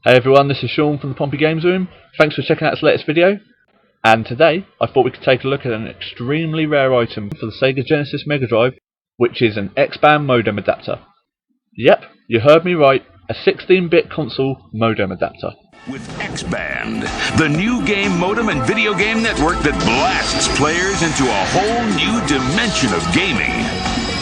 Hey everyone, this is Sean from the Pompey Games Room. Thanks for checking out this latest video. And today, I thought we could take a look at an extremely rare item for the Sega Genesis Megadrive, which is an XBand Modem Adaptor. Yep, you heard me right, a 16-bit console modem adapter. With XBand, the new game modem and video game network that blasts players into a whole new dimension of gaming.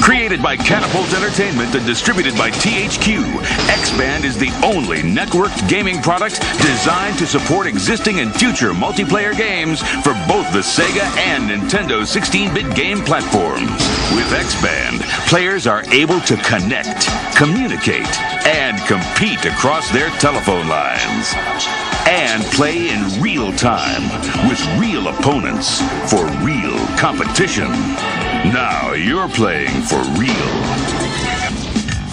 Created by Catapult Entertainment and distributed by THQ, XBand is the only networked gaming product designed to support existing and future multiplayer games for both the Sega and Nintendo 16-bit game platforms. With XBand, players are able to connect, communicate, and compete across their telephone lines. And play in real time with real opponents for real competition. Now you're playing for real.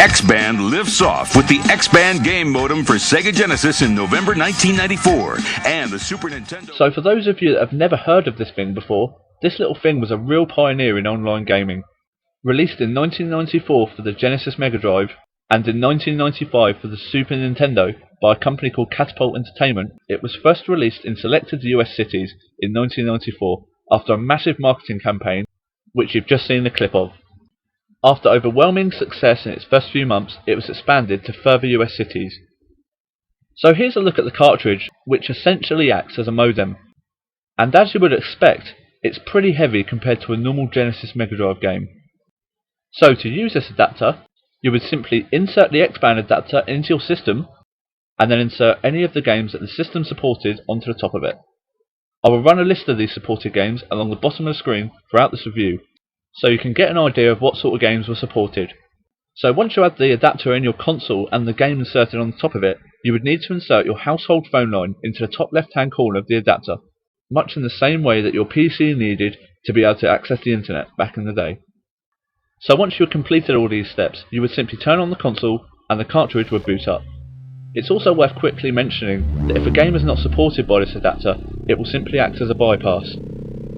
XBand lifts off with the XBand game modem for Sega Genesis in November 1994 and the Super Nintendo. So for those of you that have never heard of this thing before, this little thing was a real pioneer in online gaming. Released in 1994 for the Genesis Megadrive and in 1995 for the Super Nintendo by a company called Catapult Entertainment, it was first released in selected US cities in 1994 after a massive marketing campaign which you've just seen a clip of. After overwhelming success in its first few months, it was expanded to further US cities. So here's a look at the cartridge, which essentially acts as a modem. And as you would expect, it's pretty heavy compared to a normal Genesis Megadrive game. So to use this adapter, you would simply insert the XBand adapter into your system, and then insert any of the games that the system supported onto the top of it. I will run a list of these supported games along the bottom of the screen throughout this review, so you can get an idea of what sort of games were supported. So once you have the adapter in your console and the game inserted on the top of it, you would need to insert your household phone line into the top left hand corner of the adapter, much in the same way that your PC needed to be able to access the internet back in the day. So once you had completed all these steps, you would simply turn on the console and the cartridge would boot up. It's also worth quickly mentioning that if a game is not supported by this adapter, it will simply act as a bypass,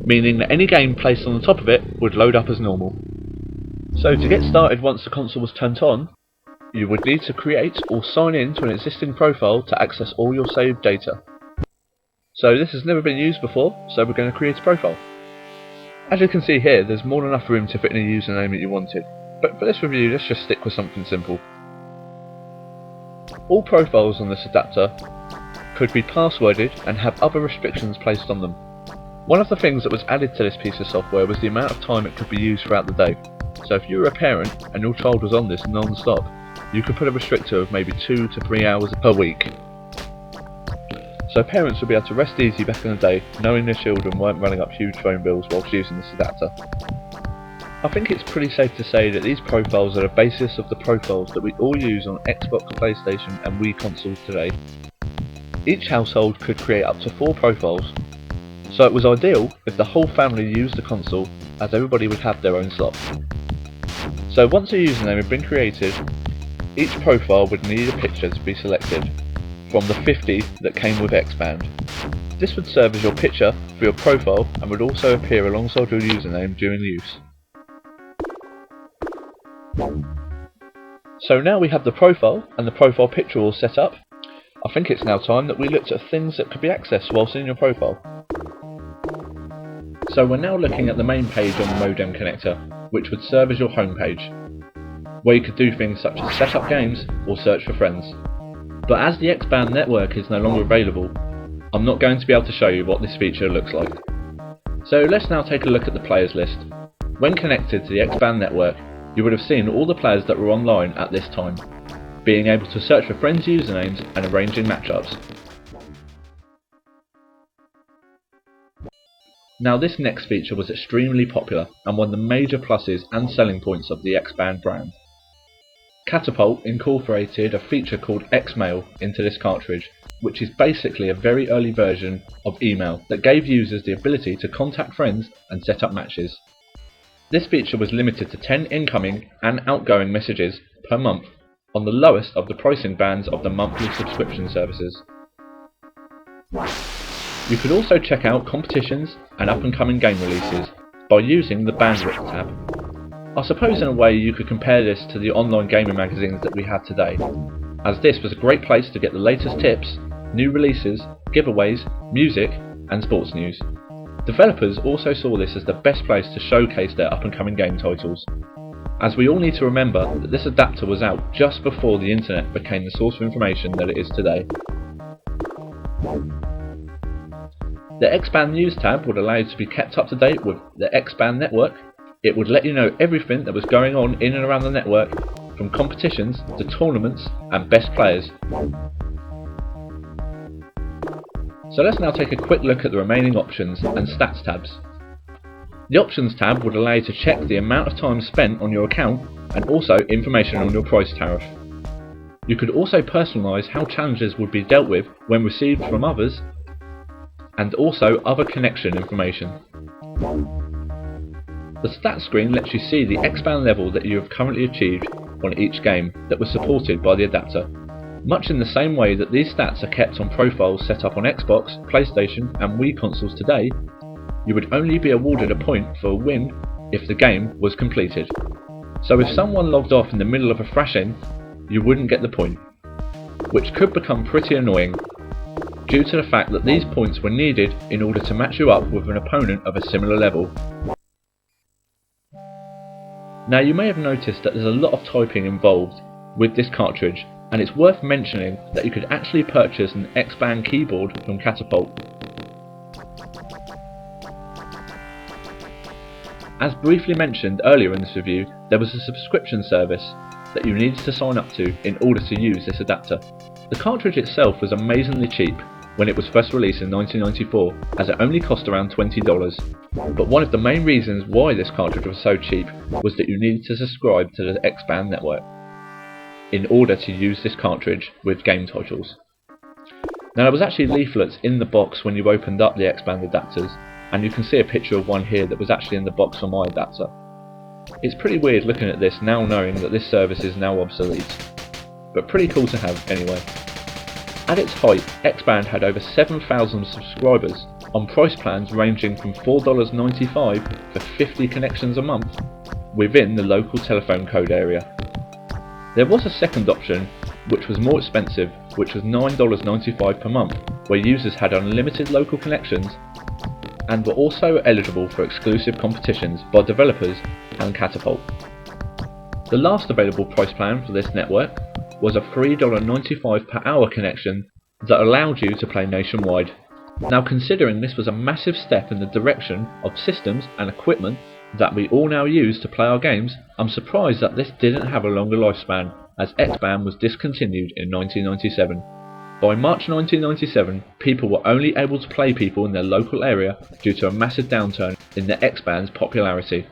meaning that any game placed on the top of it would load up as normal. So to get started once the console was turned on, you would need to create or sign in to an existing profile to access all your saved data. So this has never been used before, so we're going to create a profile. As you can see here, there's more than enough room to fit in a username that you wanted, but for this review let's just stick with something simple. All profiles on this adapter could be passworded and have other restrictions placed on them. One of the things that was added to this piece of software was the amount of time it could be used throughout the day. So if you were a parent and your child was on this non-stop, you could put a restrictor of maybe 2 to 3 hours per week. So parents would be able to rest easy back in the day, knowing their children weren't running up huge phone bills whilst using this adapter. I think it's pretty safe to say that these profiles are the basis of the profiles that we all use on Xbox, PlayStation and Wii consoles today. Each household could create up to 4 profiles, so it was ideal if the whole family used the console, as everybody would have their own slot. So once a username had been created, each profile would need a picture to be selected from the 50 that came with XBand. This would serve as your picture for your profile and would also appear alongside your username during use. So now we have the profile and the profile picture all set up, I think it's now time that we looked at things that could be accessed whilst in your profile. So we're now looking at the main page on the modem connector, which would serve as your home page, where you could do things such as set up games or search for friends. But as the XBand network is no longer available, I'm not going to be able to show you what this feature looks like. So let's now take a look at the players list. When connected to the XBand network, you would have seen all the players that were online at this time, being able to search for friends' usernames and arranging matchups. Now this next feature was extremely popular and one of the major pluses and selling points of the XBand brand. Catapult incorporated a feature called Xmail into this cartridge, which is basically a very early version of email that gave users the ability to contact friends and set up matches. This feature was limited to 10 incoming and outgoing messages per month on the lowest of the pricing bands of the monthly subscription services. You could also check out competitions and up and coming game releases by using the bandwidth tab. I suppose in a way you could compare this to the online gaming magazines that we have today, as this was a great place to get the latest tips, new releases, giveaways, music, and sports news. Developers also saw this as the best place to showcase their up-and-coming game titles, as we all need to remember that this adapter was out just before the internet became the source of information that it is today. The XBand News tab would allow you to be kept up to date with the XBand network. It would let you know everything that was going on in and around the network, from competitions to tournaments and best players. So let's now take a quick look at the remaining options and stats tabs. The options tab would allow you to check the amount of time spent on your account and also information on your price tariff. You could also personalise how challenges would be dealt with when received from others, and also other connection information. The stats screen lets you see the XBand level that you have currently achieved on each game that was supported by the adapter, much in the same way that these stats are kept on profiles set up on Xbox, PlayStation and Wii consoles today. You would only be awarded a point for a win if the game was completed. So if someone logged off in the middle of a thrashing, you wouldn't get the point, which could become pretty annoying due to the fact that these points were needed in order to match you up with an opponent of a similar level. Now you may have noticed that there's a lot of typing involved with this cartridge, and it's worth mentioning that you could actually purchase an XBand keyboard from Catapult. As briefly mentioned earlier in this review, there was a subscription service that you needed to sign up to in order to use this adapter. The cartridge itself was amazingly cheap when it was first released in 1994, as it only cost around $20. But one of the main reasons why this cartridge was so cheap was that you needed to subscribe to the XBand network in order to use this cartridge with game titles. Now there was actually leaflets in the box when you opened up the XBand adapters, and you can see a picture of one here that was actually in the box for my adapter. It's pretty weird looking at this now, knowing that this service is now obsolete, but pretty cool to have anyway. At its height, XBand had over 7,000 subscribers on price plans ranging from $4.95 for 50 connections a month within the local telephone code area. There was a second option which was more expensive, which was $9.95 per month, where users had unlimited local connections and were also eligible for exclusive competitions by developers and Catapult. The last available price plan for this network was a $3.95 per hour connection that allowed you to play nationwide. Now, considering this was a massive step in the direction of systems and equipment that we all now use to play our games, I'm surprised that this didn't have a longer lifespan, as XBand was discontinued in 1997. By March 1997, people were only able to play people in their local area due to a massive downturn in the XBand's popularity.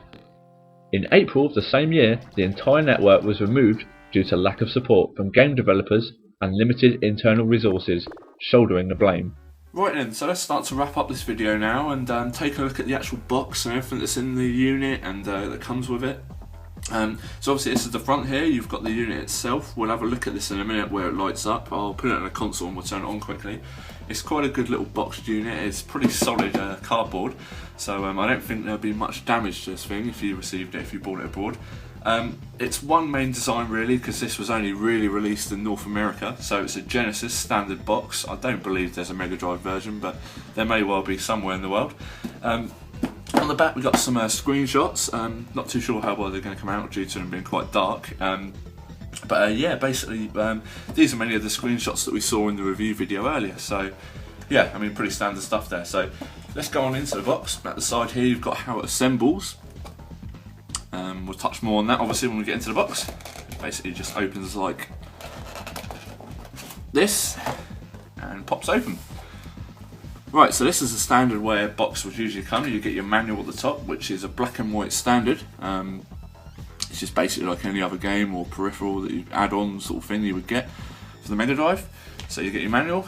In April of the same year, the entire network was removed due to lack of support from game developers and limited internal resources, shouldering the blame. Right then, so let's start to wrap up this video now and take a look at the actual box and everything that's in the unit and that comes with it. So obviously this is the front here, you've got the unit itself. We'll have a look at this in a minute where it lights up. I'll put it on a console and we'll turn it on quickly. It's quite a good little boxed unit, it's pretty solid cardboard, so I don't think there'll be much damage to this thing if you received it, if you bought it abroad. It's one main design really, because this was only really released in North America, so it's a Genesis standard box. I don't believe there's a Megadrive version, but there may well be somewhere in the world. On the back we've got some screenshots, not too sure how well they're going to come out due to them being quite dark. Yeah, basically these are many of the screenshots that we saw in the review video earlier, so yeah, I mean pretty standard stuff there. So let's go on into the box. At the side here you've got how it assembles. We'll touch more on that obviously when we get into the box. It basically just opens like this and pops open. Right, so this is the standard way a box would usually come. You get your manual at the top, which is a black and white standard. It's just basically like any other game or peripheral that you add on sort of thing you would get for the Megadrive. So you get your manual.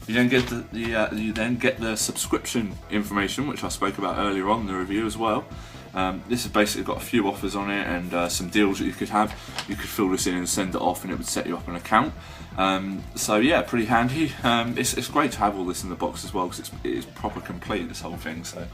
You then get the subscription information, which I spoke about earlier on in the review as well. This has basically got a few offers on it and some deals that you could have. You could fill this in and send it off, and it would set you up an account. So yeah, pretty handy. It's great to have all this in the box as well, because it is proper complete, this whole thing. So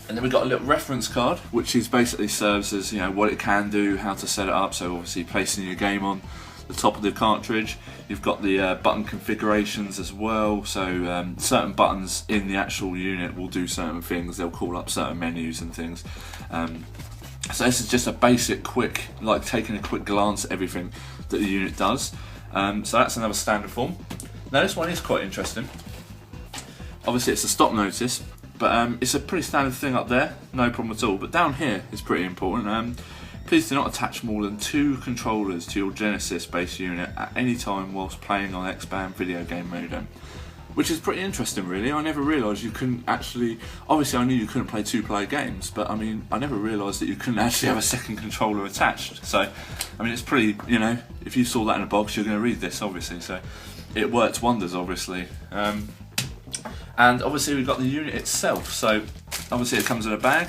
And then we've got a little reference card, which is basically serves as, you know, what it can do, how to set it up. So obviously placing your game on the top of the cartridge. You've got the button configurations as well. So certain buttons in the actual unit will do certain things. They'll call up certain menus and things. So this is just a basic, quick, like taking a quick glance at everything that the unit does. So that's another standard form. Now this one is quite interesting. Obviously it's a stop notice, but it's a pretty standard thing up there, no problem at all. But down here is pretty important. Please do not attach more than 2 controllers to your Genesis based unit at any time whilst playing on XBand video game modem. Which is pretty interesting really. I never realised you couldn't actually, obviously I knew you couldn't play 2-player games, but I mean, I never realised that you couldn't actually have a second controller attached. So, I mean, it's pretty, you know, if you saw that in a box, you're going to read this obviously, so it works wonders obviously. And obviously we've got the unit itself, so obviously it comes in a bag.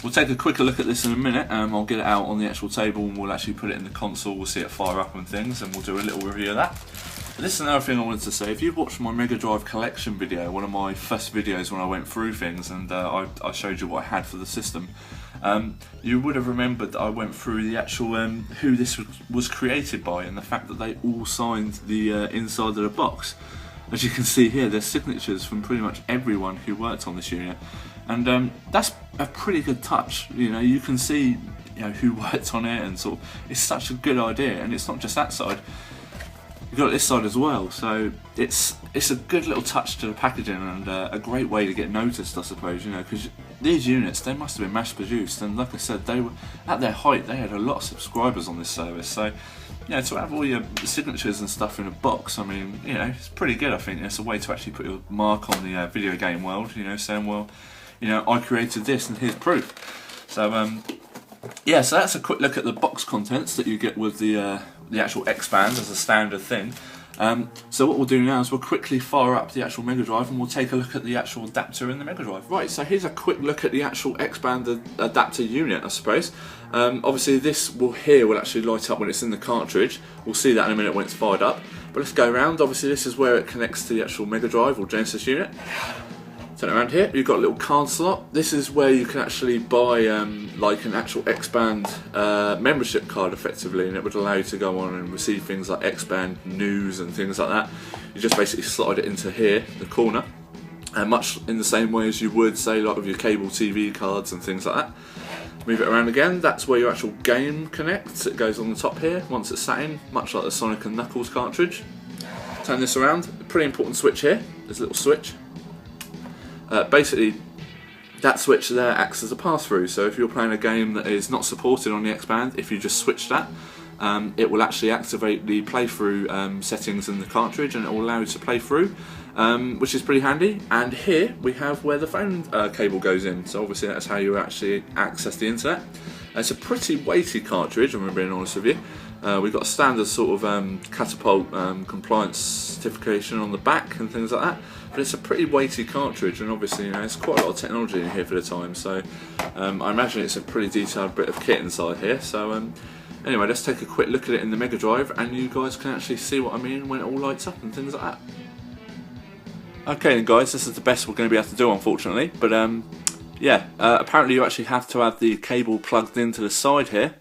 We'll take a quicker look at this in a minute. I'll get it out on the actual table and we'll actually put it in the console. We'll see it fire up and things, and we'll do a little review of that. But this is another thing I wanted to say. If you've watched my Mega Drive collection video, one of my first videos when I went through things and I showed you what I had for the system, you would have remembered that I went through the actual who this was created by and the fact that they all signed the inside of the box. As you can see here, there's signatures from pretty much everyone who worked on this unit, and that's a pretty good touch. You know, you can see, you know, who worked on it, and sort of, it's such a good idea. And it's not just that side; you've got this side as well. So it's a good little touch to the packaging, and a great way to get noticed, I suppose. You know, because these units, they must have been mass produced, and like I said, they were at their height. They had a lot of subscribers on this service, so. Yeah, to have all your signatures and stuff in a box, I mean, you know, it's pretty good. I think it's a way to actually put your mark on the video game world. You know, saying, well, you know, I created this, and here's proof. So, yeah, so that's a quick look at the box contents that you get with the actual XBand as a standard thing. So what we'll do now is we'll quickly fire up the actual Mega Drive and we'll take a look at the actual adapter in the Mega Drive. Right, so here's a quick look at the actual XBand adapter unit, I suppose. Obviously this will actually light up when it's in the cartridge. We'll see that in a minute when it's fired up. But let's go around. Obviously this is where it connects to the actual Mega Drive or Genesis unit. Turn it around here, you've got a little card slot. This is where you can actually buy like an actual XBand membership card effectively, and it would allow you to go on and receive things like XBand news and things like that. You just basically slide it into here, the corner, and much in the same way as you would say like with your cable TV cards and things like that. Move it around again, that's where your actual game connects. It goes on the top here, once it's sat in, much like the Sonic and Knuckles cartridge. Turn this around, a pretty important switch here, there's a little switch. Basically, that switch there acts as a pass-through, so if you're playing a game that is not supported on the XBand, if you just switch that, it will actually activate the playthrough settings in the cartridge, and it will allow you to play through, which is pretty handy. And here we have where the phone cable goes in, so obviously that's how you actually access the internet. It's a pretty weighty cartridge, I'm being honest with you. We've got a standard sort of catapult compliance certification on the back and things like that, but it's a pretty weighty cartridge, and obviously, you know, it's quite a lot of technology in here for the time, so I imagine it's a pretty detailed bit of kit inside here. So anyway, let's take a quick look at it in the Mega Drive, and you guys can actually see what I mean when it all lights up and things like that. Okay then guys, this is the best we're going to be able to do, unfortunately, but yeah, apparently you actually have to have the cable plugged into the side here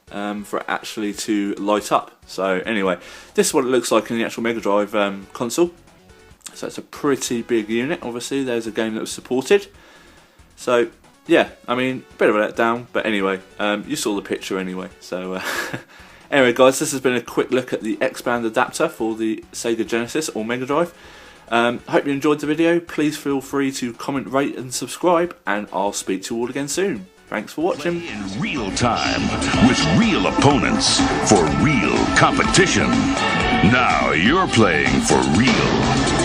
for it actually to light up. So anyway, this is what it looks like in the actual Mega Drive console. So it's a pretty big unit. Obviously there's a game that was supported. So yeah, I mean, a bit of a letdown, but anyway, you saw the picture anyway. So anyway guys, this has been a quick look at the XBand adapter for the Sega Genesis or Mega Drive. I hope you enjoyed the video. Please feel free to comment, rate and subscribe, and I'll speak to you all again soon. Thanks for watching. Play in real time with real opponents for real competition. Now you're playing for real.